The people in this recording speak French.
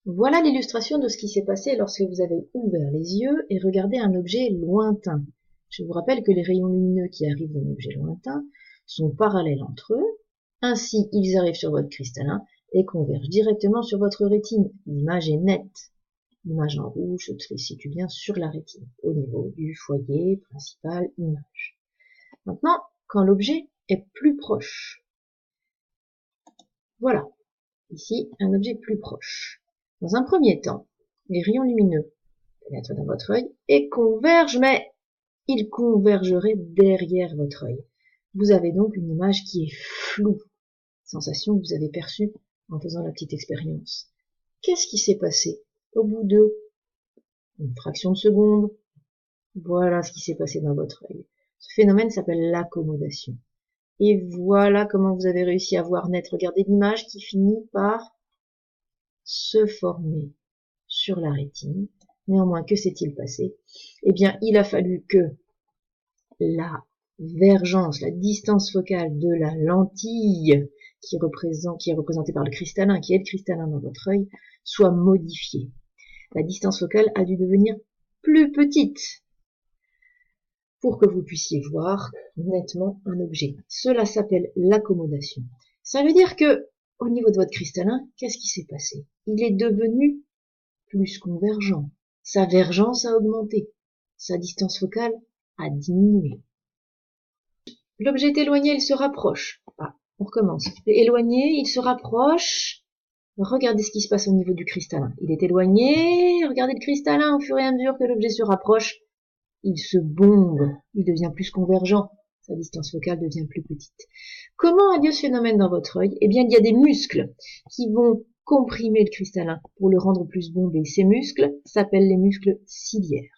Voilà l'illustration de ce qui s'est passé lorsque vous avez ouvert les yeux et regardé un objet lointain. Je vous rappelle que les rayons lumineux qui arrivent d'un objet lointain sont parallèles entre eux, ainsi ils arrivent sur votre cristallin et convergent directement sur votre rétine. L'image est nette. L'image en rouge se situe bien sur la rétine, au niveau du foyer principal image. Maintenant, quand l'objet est plus proche, voilà, ici un objet plus proche. Dans un premier temps, les rayons lumineux pénètrent dans votre œil et convergent, mais ils convergeraient derrière votre œil. Vous avez donc une image qui est floue, sensation que vous avez perçue en faisant la petite expérience. Qu'est-ce qui s'est passé au bout de une fraction de seconde? Voilà ce qui s'est passé dans votre œil. Ce phénomène s'appelle l'accommodation. Et voilà comment vous avez réussi à voir net. Regardez l'image qui finit par se former sur la rétine. Néanmoins, que s'est-il passé? Eh bien, il a fallu que la vergence, la distance focale de la lentille qui est représentée par le cristallin, qui est le cristallin dans votre œil, soit modifiée. La distance focale a dû devenir plus petite pour que vous puissiez voir nettement un objet. Cela s'appelle l'accommodation. Ça veut dire que, au niveau de votre cristallin, qu'est-ce qui s'est passé? Il est devenu plus convergent. Sa vergence a augmenté. Sa distance focale a diminué. L'objet est éloigné, il se rapproche. Ah, on recommence. Éloigné, il se rapproche. Regardez ce qui se passe au niveau du cristallin. Il est éloigné. Regardez le cristallin au fur et à mesure que l'objet se rapproche. Il se bombe. Il devient plus convergent. Sa distance focale devient plus petite. Comment a lieu ce phénomène dans votre œil? Eh bien, il y a des muscles qui vont comprimer le cristallin pour le rendre plus bombé. Ces muscles s'appellent les muscles ciliaires.